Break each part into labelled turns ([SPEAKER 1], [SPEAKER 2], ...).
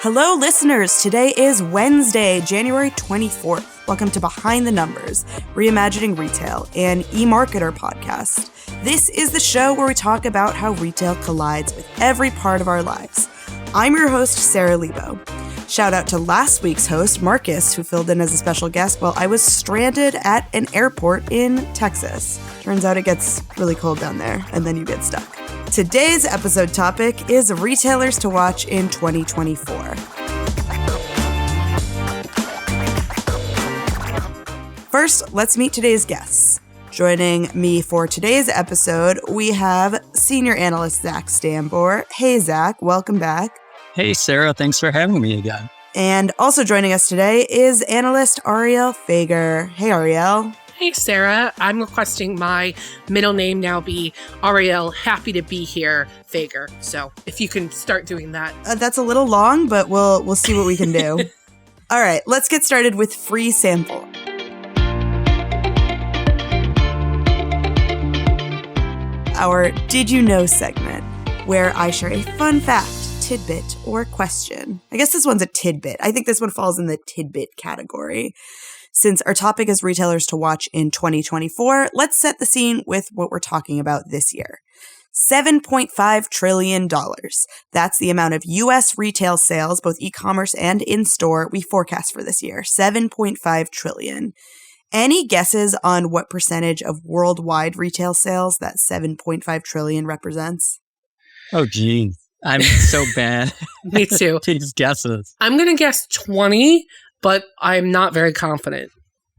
[SPEAKER 1] Hello, listeners. Today is Wednesday, January 24th. Welcome to Behind the Numbers, Reimagining Retail, an e-marketer podcast. This is the show where we talk about how retail collides with every part of our lives. I'm your host, Sara Lebow. Shout out to last week's host, Marcus, who filled in as a special guest while I was stranded at an airport in Texas. Turns out it gets really cold down there, and then you get stuck. Today's episode topic is retailers to watch in 2024. First, let's meet today's guests. Joining me for today's episode, we have senior analyst Zach Stambor. Hey, Zach, welcome back.
[SPEAKER 2] Hey, Sarah, thanks for having me again.
[SPEAKER 1] And also joining us today is analyst Arielle Feger. Hey, Arielle.
[SPEAKER 3] Hey, Sarah. I'm requesting my middle name now be Arielle. Happy to be here, Feger. So if you can start doing that.
[SPEAKER 1] That's a little long, but we'll see what we can do. All right, let's get started with free sample. Our Did You Know segment, where I share a fun fact, tidbit, or question. I guess this one's a tidbit. I think this one falls in the tidbit category. Since our topic is retailers to watch in 2024, let's set the scene with what we're talking about this year. $7.5 trillion. That's the amount of U.S. retail sales, both e-commerce and in-store, we forecast for this year. $7.5 trillion. Any guesses on what percentage of worldwide retail sales that $7.5 trillion represents?
[SPEAKER 2] Oh, geez. I'm so bad.
[SPEAKER 3] Me too.
[SPEAKER 2] These guesses.
[SPEAKER 3] I'm going to guess 20, but I'm not very confident.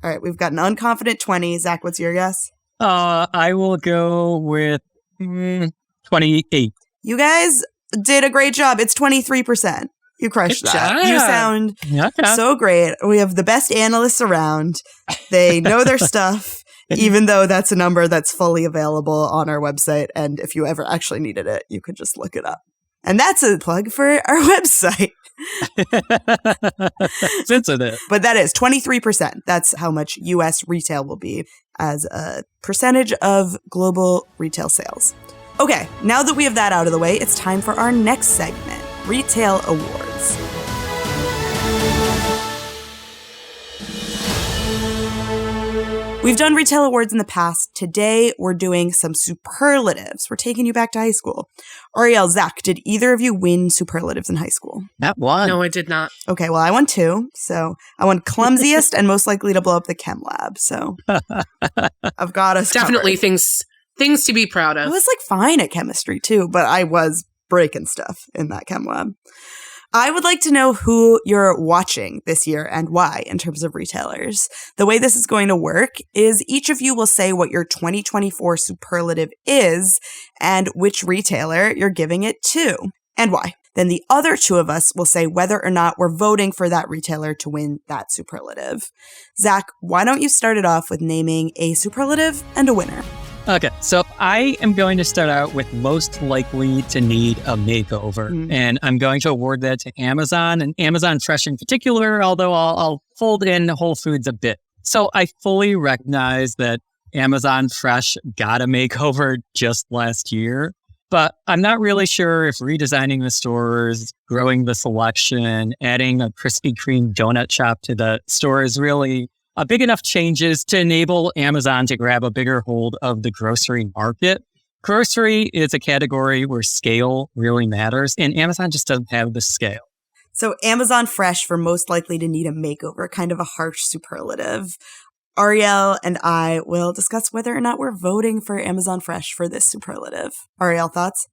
[SPEAKER 1] All right, we've got an unconfident 20. Zach, what's your guess?
[SPEAKER 2] I will go with 28.
[SPEAKER 1] You guys did a great job. It's 23%. You crushed
[SPEAKER 3] Good
[SPEAKER 1] that.
[SPEAKER 3] job.
[SPEAKER 1] You sound so great. We have the best analysts around. They know their stuff, even though that's a number that's fully available on our website. And if you ever actually needed it, you could just look it up. And that's a plug for our website.
[SPEAKER 2] Sensitive.
[SPEAKER 1] But that is 23%. That's how much U.S. retail will be as a percentage of global retail sales. Okay, now that we have that out of the way, it's time for our next segment, Retail Awards. We've done retail awards in the past. Today, we're doing some superlatives. We're taking you back to high school. Arielle, Zach, did either of you win superlatives in high school?
[SPEAKER 2] That one.
[SPEAKER 3] No, I did not.
[SPEAKER 1] Okay, well, I won 2. So I won clumsiest and most likely to blow up the chem lab. So I've got us
[SPEAKER 3] Definitely
[SPEAKER 1] covered.
[SPEAKER 3] things to be proud
[SPEAKER 1] I
[SPEAKER 3] of.
[SPEAKER 1] was fine at chemistry too, but I was breaking stuff in that chem lab. I would like to know who you're watching this year and why in terms of retailers. The way this is going to work is each of you will say what your 2024 superlative is and which retailer you're giving it to and why. Then the other 2 of us will say whether or not we're voting for that retailer to win that superlative. Zach, why don't you start it off with naming a superlative and a winner?
[SPEAKER 2] Okay, so I am going to start out with most likely to need a makeover, and I'm going to award that to Amazon, and Amazon Fresh in particular, although I'll fold in Whole Foods a bit. So I fully recognize that Amazon Fresh got a makeover just last year, but I'm not really sure if redesigning the stores, growing the selection, adding a Krispy Kreme donut shop to the store is really big enough changes to enable Amazon to grab a bigger hold of the grocery market. Grocery is a category where scale really matters, and Amazon just doesn't have the scale.
[SPEAKER 1] So Amazon Fresh for most likely to need a makeover, kind of a harsh superlative. Arielle and I will discuss whether or not we're voting for Amazon Fresh for this superlative. Arielle, thoughts?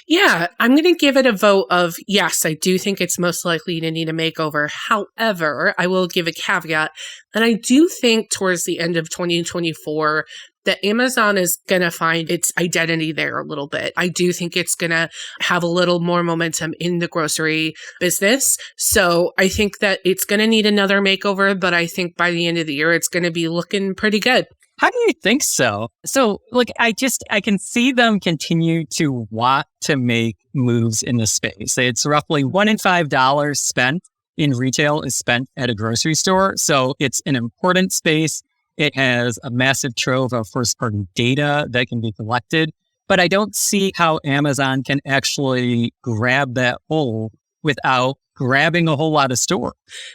[SPEAKER 3] Yeah, I'm going to give it a vote of yes, I do think it's most likely to need a makeover. However, I will give a caveat that I do think towards the end of 2024 that Amazon is going to find its identity there a little bit. I do think it's going to have a little more momentum in the grocery business. So I think that it's going to need another makeover, but I think by the end of the year, it's going to be looking pretty good.
[SPEAKER 2] How do you think so? So, I can see them continue to want to make moves in the space. It's roughly $1 in $5 spent in retail is spent at a grocery store. So it's an important space. It has a massive trove of first-party data that can be collected. But I don't see how Amazon can actually grab that whole without grabbing a whole lot of store.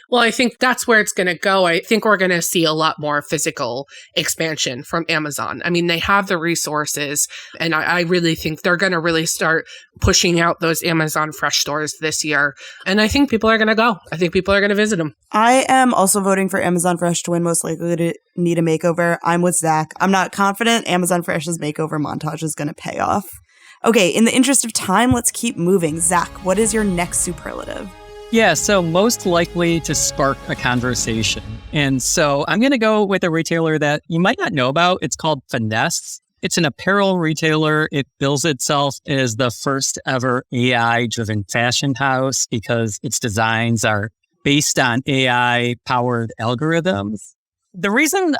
[SPEAKER 3] Well, I think that's where it's going to go. I think we're going to see a lot more physical expansion from Amazon. I mean, they have the resources, and I really think they're going to really start pushing out those Amazon Fresh stores this year. And I think people are going to go. I think people are going to visit them.
[SPEAKER 1] I am also voting for Amazon Fresh to win most likely to need a makeover. I'm with Zach. I'm not confident Amazon Fresh's makeover montage is going to pay off. Okay, in the interest of time, let's keep moving. Zach, what is your next superlative?
[SPEAKER 2] Yeah, so most likely to spark a conversation. And so I'm going to go with a retailer that you might not know about. It's called Finesse. It's an apparel retailer. It bills itself as the first ever AI-driven fashion house because its designs are based on AI-powered algorithms. The reason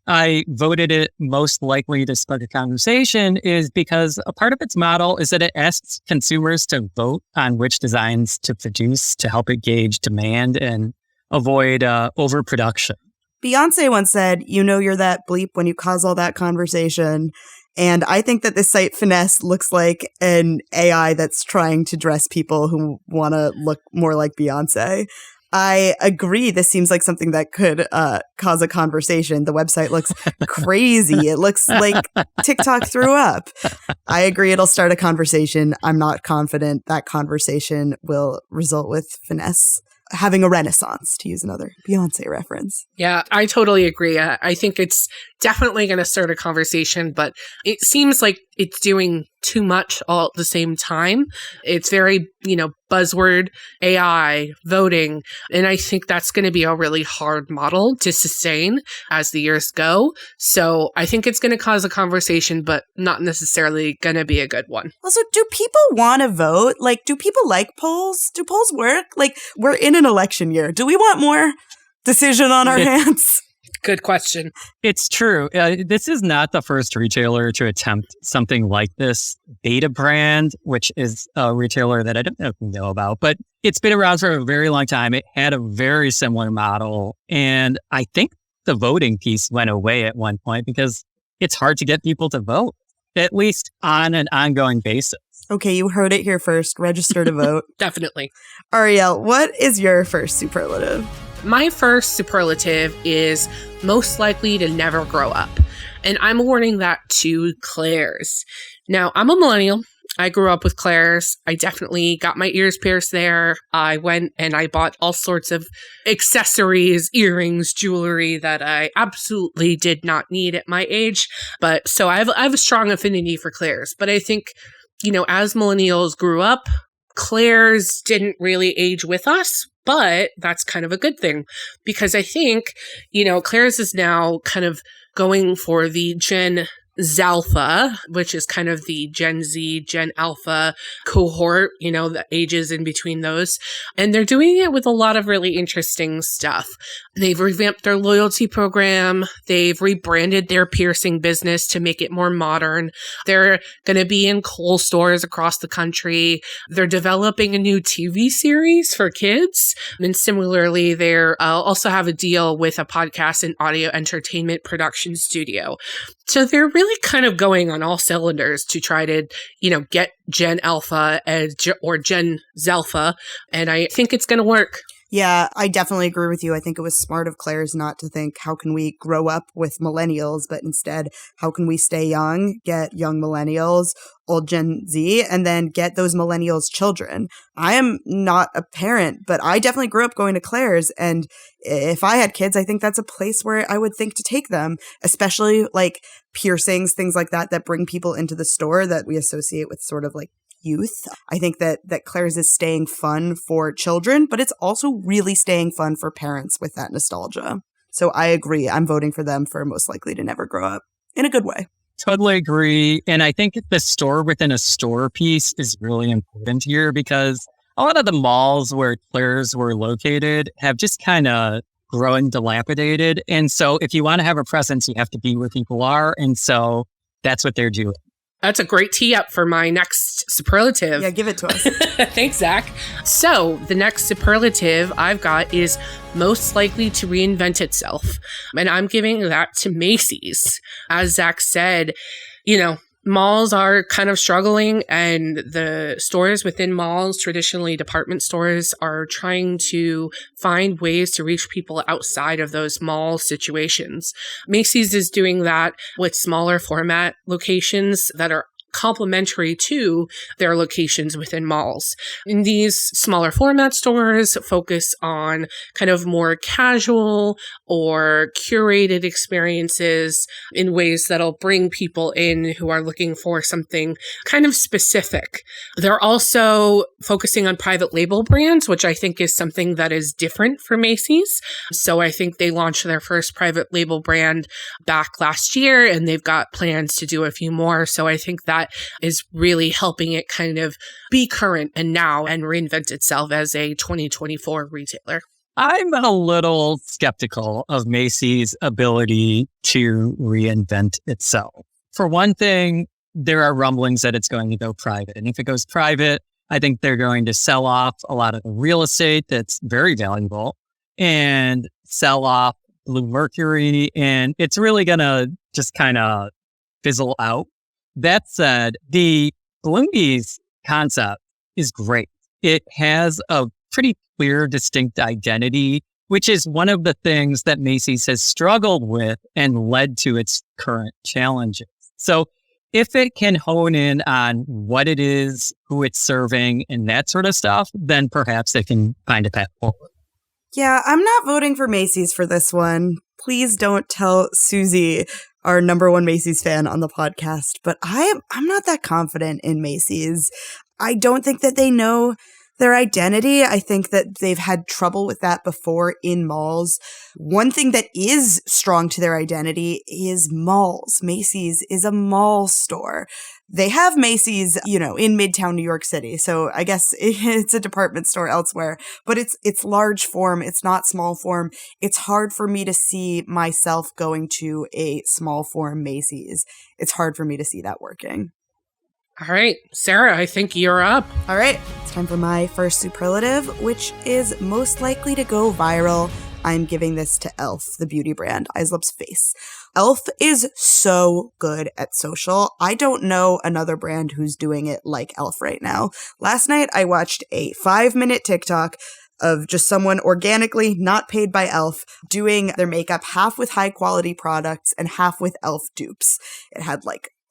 [SPEAKER 2] I voted it most likely to spark a conversation is because a part of its model is that it asks consumers to vote on which designs to produce to help it gauge demand and avoid overproduction.
[SPEAKER 1] Beyonce once said, "You know you're that bleep when you cause all that conversation." And I think that this site Finesse looks like an AI that's trying to dress people who want to look more like Beyonce. I agree. This seems like something that could cause a conversation. The website looks crazy. It looks like TikTok threw up. I agree. It'll start a conversation. I'm not confident that conversation will result with Finesse having a renaissance, to use another Beyonce reference.
[SPEAKER 3] Yeah, I totally agree. I think it's definitely going to start a conversation, but it seems like it's doing too much all at the same time. It's very, buzzword, AI, voting, and I think that's going to be a really hard model to sustain as the years go. So I think it's going to cause a conversation, but not necessarily going to be a good one.
[SPEAKER 1] Also, do people want to vote? Like, do people like polls? Do polls work? Like, we're in an election year. Do we want more decision on our hands?
[SPEAKER 3] Good question.
[SPEAKER 2] It's true. This is not the first retailer to attempt something like this. Beta Brand, which is a retailer that I don't know if you know about, but it's been around for a very long time. It had a very similar model. And I think the voting piece went away at one point because it's hard to get people to vote, at least on an ongoing basis.
[SPEAKER 1] Okay, you heard it here first. Register to vote.
[SPEAKER 3] Definitely.
[SPEAKER 1] Arielle, what is your first superlative?
[SPEAKER 3] My first superlative is most likely to never grow up. And I'm awarding that to Claire's. Now, I'm a millennial. I grew up with Claire's. I definitely got my ears pierced there. I went and I bought all sorts of accessories, earrings, jewelry that I absolutely did not need at my age. But so I have a strong affinity for Claire's. But I think, as millennials grew up, Claire's didn't really age with us. But that's kind of a good thing because I think, Claire's is now kind of going for the Gen Zalpha, which is kind of the Gen Z, Gen Alpha cohort, the ages in between those. And they're doing it with a lot of really interesting stuff. They've revamped their loyalty program. They've rebranded their piercing business to make it more modern. They're going to be in Kohl's stores across the country. They're developing a new TV series for kids. And similarly, they're also have a deal with a podcast and audio entertainment production studio. So they're really kind of going on all cylinders to try to, get Gen Alpha or Gen Zalpha. And I think it's going to work.
[SPEAKER 1] Yeah, I definitely agree with you. I think it was smart of Claire's not to think, how can we grow up with millennials, but instead, how can we stay young, get young millennials, old Gen Z, and then get those millennials' children. I am not a parent, but I definitely grew up going to Claire's. And if I had kids, I think that's a place where I would think to take them, especially like piercings, things like that bring people into the store that we associate with sort of like youth. I think that Claire's is staying fun for children, but it's also really staying fun for parents with that nostalgia. So I agree. I'm voting for them for most likely to never grow up in a good way.
[SPEAKER 2] Totally agree. And I think the store within a store piece is really important here because a lot of the malls where Claire's were located have just kind of grown dilapidated. And so if you want to have a presence, you have to be where people are. And so that's what they're doing.
[SPEAKER 3] That's a great tee up for my next superlative.
[SPEAKER 1] Yeah, give it to us.
[SPEAKER 3] Thanks, Zach. So the next superlative I've got is most likely to reinvent itself. And I'm giving that to Macy's. As Zach said, malls are kind of struggling, and the stores within malls, traditionally department stores, are trying to find ways to reach people outside of those mall situations. Macy's is doing that with smaller format locations that are complementary to their locations within malls. And these smaller format stores focus on kind of more casual or curated experiences in ways that'll bring people in who are looking for something kind of specific. They're also focusing on private label brands, which I think is something that is different for Macy's. So I think they launched their first private label brand back last year, and they've got plans to do a few more. So I think that is really helping it kind of be current and now and reinvent itself as a 2024 retailer.
[SPEAKER 2] I'm a little skeptical of Macy's ability to reinvent itself. For one thing, there are rumblings that it's going to go private. And if it goes private, I think they're going to sell off a lot of the real estate that's very valuable and sell off Blue Mercury. And it's really going to just kind of fizzle out. That said, the Bloomie's concept is great. It has a pretty clear, distinct identity, which is one of the things that Macy's has struggled with and led to its current challenges. So if it can hone in on what it is, who it's serving, and that sort of stuff, then perhaps it can find a path forward.
[SPEAKER 1] Yeah, I'm not voting for Macy's for this one. Please don't tell Susie, our number one Macy's fan on the podcast, but I'm not that confident in Macy's. I don't think that they know their identity. I think that they've had trouble with that before in malls. One thing that is strong to their identity is malls. Macy's is a mall store. They have Macy's, in Midtown New York City. So I guess it's a department store elsewhere, but it's large form. It's not small form. It's hard for me to see myself going to a small form Macy's. It's hard for me to see that working.
[SPEAKER 3] All right, Sarah, I think you're up.
[SPEAKER 1] All right, it's time for my first superlative, which is most likely to go viral. I'm giving this to e.l.f., the beauty brand, Eyes, Lips, Face. e.l.f. is so good at social. I don't know another brand who's doing it like e.l.f. right now. Last night, I watched a 5-minute TikTok of just someone organically, not paid by e.l.f., doing their makeup half with high-quality products and half with e.l.f. dupes. It had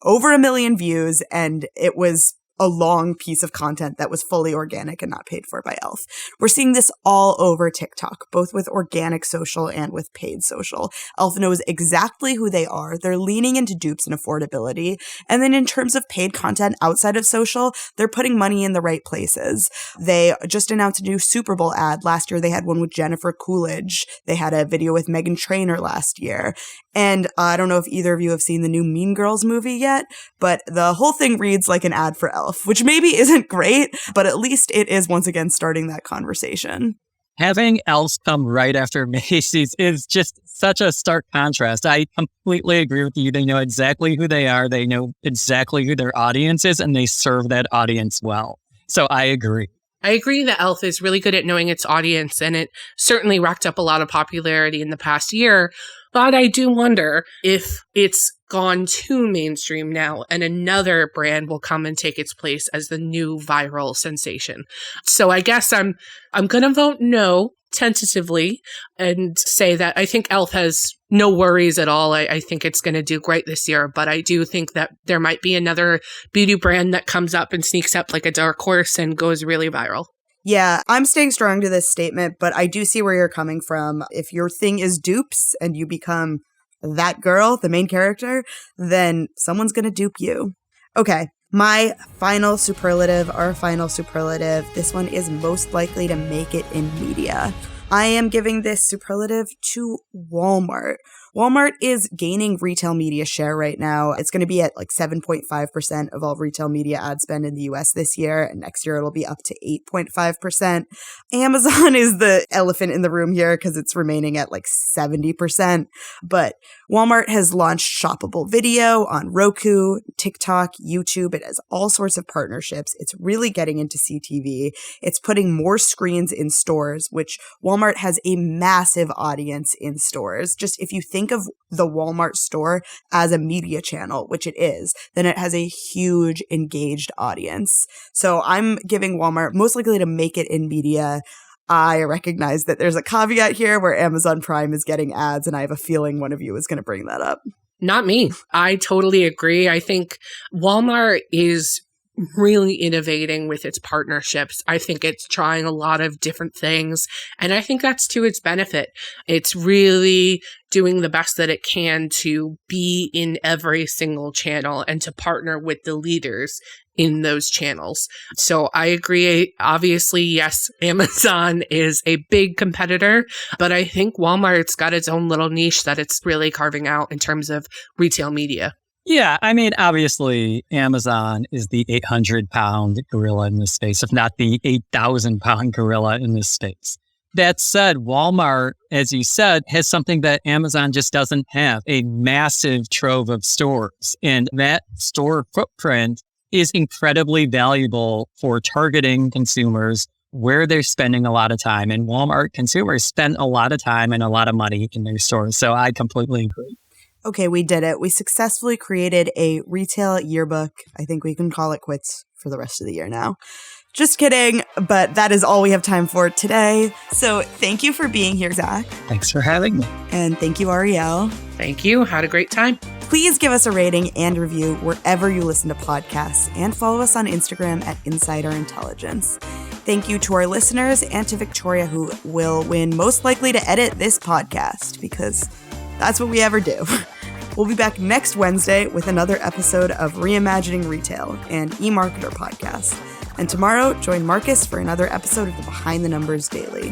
[SPEAKER 1] over 1 million views, and it was a long piece of content that was fully organic and not paid for by e.l.f. We're seeing this all over TikTok, both with organic social and with paid social. e.l.f. knows exactly who they are. They're leaning into dupes and affordability. And then in terms of paid content outside of social, they're putting money in the right places. They just announced a new Super Bowl ad. Last year, they had one with Jennifer Coolidge. They had a video with Meghan Trainor last year. And I don't know if either of you have seen the new Mean Girls movie yet, but the whole thing reads like an ad for e.l.f., which maybe isn't great, but at least it is once again starting that conversation.
[SPEAKER 2] Having e.l.f. come right after Macy's is just such a stark contrast. I completely agree with you. They know exactly who they are. They know exactly who their audience is, and they serve that audience well. So I agree.
[SPEAKER 3] I agree that e.l.f. is really good at knowing its audience, and it certainly racked up a lot of popularity in the past year. But I do wonder if it's gone too mainstream now and another brand will come and take its place as the new viral sensation. So I guess I'm going to vote no tentatively and say that I think e.l.f. has no worries at all. I think it's going to do great this year, but I do think that there might be another beauty brand that comes up and sneaks up like a dark horse and goes really viral.
[SPEAKER 1] Yeah, I'm staying strong to this statement, but I do see where you're coming from. If your thing is dupes and you become that girl, the main character, then someone's going to dupe you. Okay, my final superlative, this one is most likely to make it in media. I am giving this superlative to Walmart. Walmart is gaining retail media share right now. It's going to be at 7.5% of all retail media ad spend in the US this year, and next year it'll be up to 8.5%. Amazon is the elephant in the room here because it's remaining at 70%. But Walmart has launched shoppable video on Roku, TikTok, YouTube. It has all sorts of partnerships. It's really getting into CTV. It's putting more screens in stores, which Walmart Walmart has a massive audience in stores. Just if you think of the Walmart store as a media channel, which it is, then it has a huge engaged audience. So I'm giving Walmart most likely to make it in media. I recognize that there's a caveat here where Amazon Prime is getting ads, and I have a feeling one of you is going to bring that up.
[SPEAKER 3] Not me. I totally agree. I think Walmart is really innovating with its partnerships. I think it's trying a lot of different things, and I think that's to its benefit. It's really doing the best that it can to be in every single channel and to partner with the leaders in those channels. So I agree. Obviously, yes, Amazon is a big competitor, but I think Walmart's got its own little niche that it's really carving out in terms of retail media.
[SPEAKER 2] Yeah, I mean, obviously, Amazon is the 800-pound gorilla in this space, if not the 8,000-pound gorilla in this space. That said, Walmart, as you said, has something that Amazon just doesn't have, a massive trove of stores. And that store footprint is incredibly valuable for targeting consumers where they're spending a lot of time. And Walmart consumers spend a lot of time and a lot of money in their stores. So I completely agree.
[SPEAKER 1] Okay, we did it. We successfully created a retail yearbook. I think we can call it quits for the rest of the year now. Just kidding, but that is all we have time for today. So thank you for being here, Zach.
[SPEAKER 2] Thanks for having me.
[SPEAKER 1] And thank you, Arielle.
[SPEAKER 3] Thank you. Had a great time.
[SPEAKER 1] Please give us a rating and review wherever you listen to podcasts, and follow us on Instagram at Insider Intelligence. Thank you to our listeners and to Victoria, who will win most likely to edit this podcast, because that's what we ever do. We'll be back next Wednesday with another episode of Reimagining Retail, an eMarketer podcast. And tomorrow, join Marcus for another episode of the Behind the Numbers Daily.